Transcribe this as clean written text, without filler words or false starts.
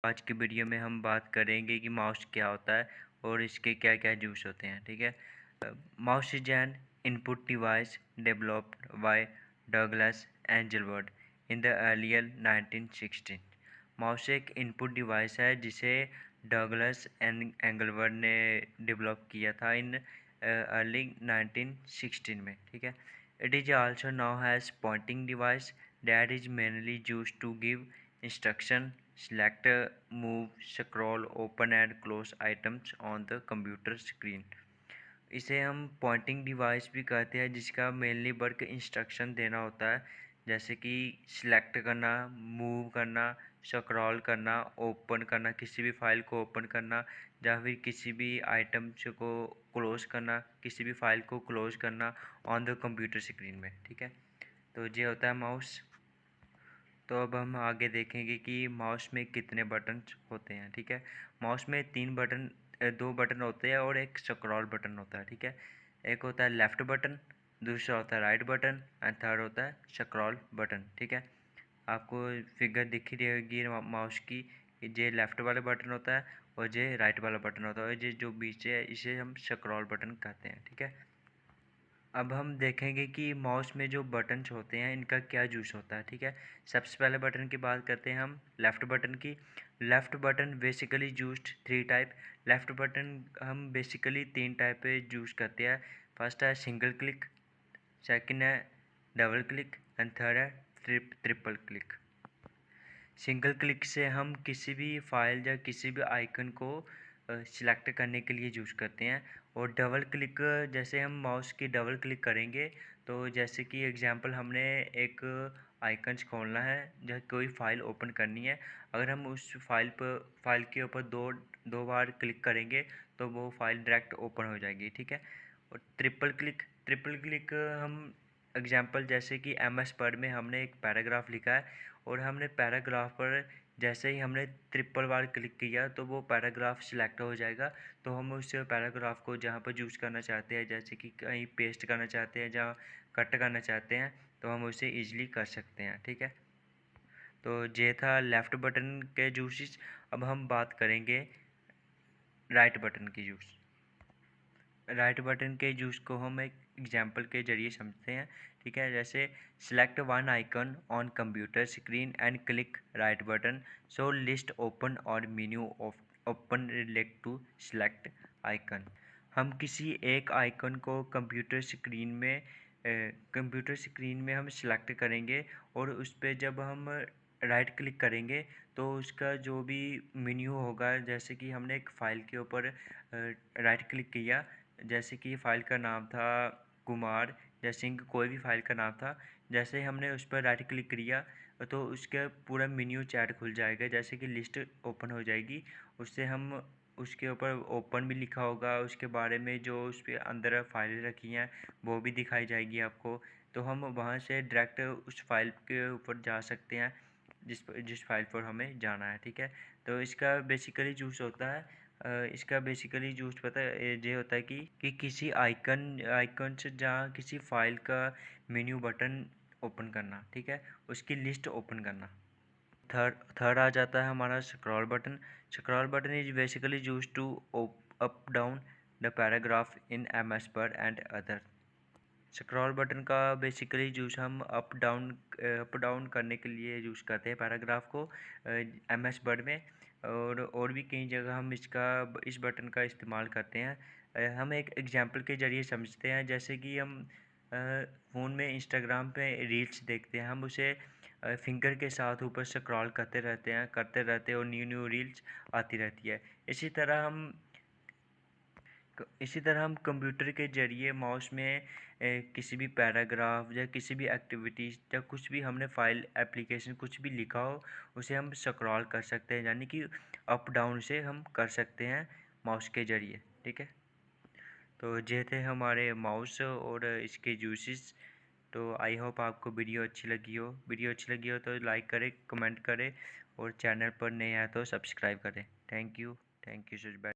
आज की वीडियो में हम बात करेंगे कि माउस क्या होता है और इसके क्या क्या यूज होते हैं। ठीक है। Mouse is an input device developed by Douglas Engelbart in the earlier 1916। Mouse एक इनपुट डिवाइस है जिसे डगलस एंगलवर्ड ने डेवलप किया था इन अर्ली 1916 में। ठीक है। It is also now has pointing device that is mainly used to give instruction, select, move, scroll, open and close items on the computer screen। इसे हम पॉइंटिंग डिवाइस भी कहते हैं जिसका मेनली वर्क इंस्ट्रक्शन देना होता है, जैसे कि सिलेक्ट करना, मूव करना, स्क्रॉल करना, ओपन करना, किसी भी फाइल को ओपन करना या फिर किसी भी आइटम्स को क्लोज करना, किसी भी फाइल को क्लोज करना ऑन द कंप्यूटर स्क्रीन में। ठीक है। तो ये होता है माउस। तो अब हम आगे देखेंगे कि माउस में कितने बटन होते हैं। ठीक है। माउस में दो बटन होते हैं और एक स्क्रॉल बटन होता है। ठीक है। एक होता है लेफ़्ट बटन, दूसरा होता है राइट बटन एंड थर्ड होता है स्क्रॉल बटन। ठीक है। आपको फिगर दिख ही रहेगी माउस की कि ये लेफ़्ट वाला बटन होता है और ये राइट वाला बटन होता है। ये जो बीच है इसे हम स्क्रॉल बटन कहते हैं। ठीक है। अब हम देखेंगे कि माउस में जो बटन्स होते हैं इनका क्या यूज़ होता है। ठीक है। सबसे पहले बटन की बात करते हैं हम लेफ़्ट बटन की। Left button basically used three type. Left button हम बेसिकली तीन टाइप पे यूज़ करते हैं। फर्स्ट है सिंगल क्लिक, सेकंड है डबल क्लिक एंड थर्ड है ट्रिपल क्लिक। सिंगल क्लिक से हम किसी भी फाइल या किसी भी आइकन को सिलेक्ट करने के लिए यूज़ करते हैं। और डबल क्लिक जैसे हम माउस की डबल क्लिक करेंगे तो जैसे कि एग्जांपल हमने एक आइकन्स खोलना है या कोई फ़ाइल ओपन करनी है, अगर हम उस फाइल के ऊपर दो बार क्लिक करेंगे तो वो फाइल डायरेक्ट ओपन हो जाएगी। ठीक है। और ट्रिपल क्लिक हम एग्जांपल जैसे कि MS वर्ड में हमने एक पैराग्राफ लिखा है और हमने पैराग्राफ पर जैसे ही हमने ट्रिपल बार क्लिक किया तो वो पैराग्राफ सिलेक्ट हो जाएगा। तो हम उस पैराग्राफ को जहाँ पर यूज़ करना चाहते हैं, जैसे कि कहीं पेस्ट करना चाहते हैं, जहाँ कट करना चाहते हैं, तो हम उसे ईजिली कर सकते हैं। ठीक है। तो ये था लेफ़्ट बटन के यूसेज। अब हम बात करेंगे राइट बटन की यूज़। राइट बटन के यूज़ को हम एक एग्जांपल के जरिए समझते हैं। ठीक है। जैसे select one icon on computer screen and click right button so list open और menu open relate to select icon. हम किसी एक आइकन को कंप्यूटर स्क्रीन में हम सिलेक्ट करेंगे और उस पर जब हम राइट क्लिक करेंगे तो उसका जो भी मेन्यू होगा, जैसे कि हमने एक फ़ाइल के ऊपर राइट क्लिक किया, जैसे कि फ़ाइल का नाम था कुमार या सिंह, कोई भी फ़ाइल का नाम था, जैसे ही हमने उस पर राइट क्लिक किया तो उसका पूरा मेन्यू चैट खुल जाएगा, जैसे कि लिस्ट ओपन हो जाएगी। उससे हम उसके ऊपर ओपन भी लिखा होगा, उसके बारे में जो उस पर अंदर फाइलें रखी हैं वो भी दिखाई जाएगी आपको। तो हम वहाँ से डायरेक्ट उस फाइल के ऊपर जा सकते हैं जिस फाइल पर हमें जाना है। ठीक है। तो इसका बेसिकली यूज़ होता है इसका बेसिकली यूज़ पता है ये होता है कि किसी आइकन से जहाँ किसी फाइल का मेन्यू बटन ओपन करना। ठीक है। उसकी लिस्ट ओपन करना। थर्ड आ जाता है हमारा scroll button. Scroll button is basically use to up down the paragraph in MS word and other. Scroll button का बेसिकली यूज हम अप डाउन करने के लिए यूज़ करते हैं पैराग्राफ को MS वर्ड में। और भी कई जगह हम इस बटन का इस्तेमाल करते हैं। हम एक एग्जांपल के ज़रिए समझते हैं, जैसे कि हम फ़ोन में इंस्टाग्राम पे रील्स देखते हैं, हम उसे फिंगर के साथ ऊपर स्क्रॉल करते रहते हैं और न्यू रील्स आती रहती है। इसी तरह हम कंप्यूटर के ज़रिए माउस में किसी भी पैराग्राफ या किसी भी एक्टिविटीज़ या कुछ भी हमने फाइल एप्लीकेशन कुछ भी लिखा हो उसे हम स्क्रॉल कर सकते हैं, यानी कि अप डाउन से हम कर सकते हैं माउस के ज़रिए। ठीक है। तो ये थे हमारे माउस और इसके यूसेस। तो आई होप आपको वीडियो अच्छी लगी हो तो लाइक करें, कमेंट करें और चैनल पर नए आए तो सब्सक्राइब करें। Thank you so much.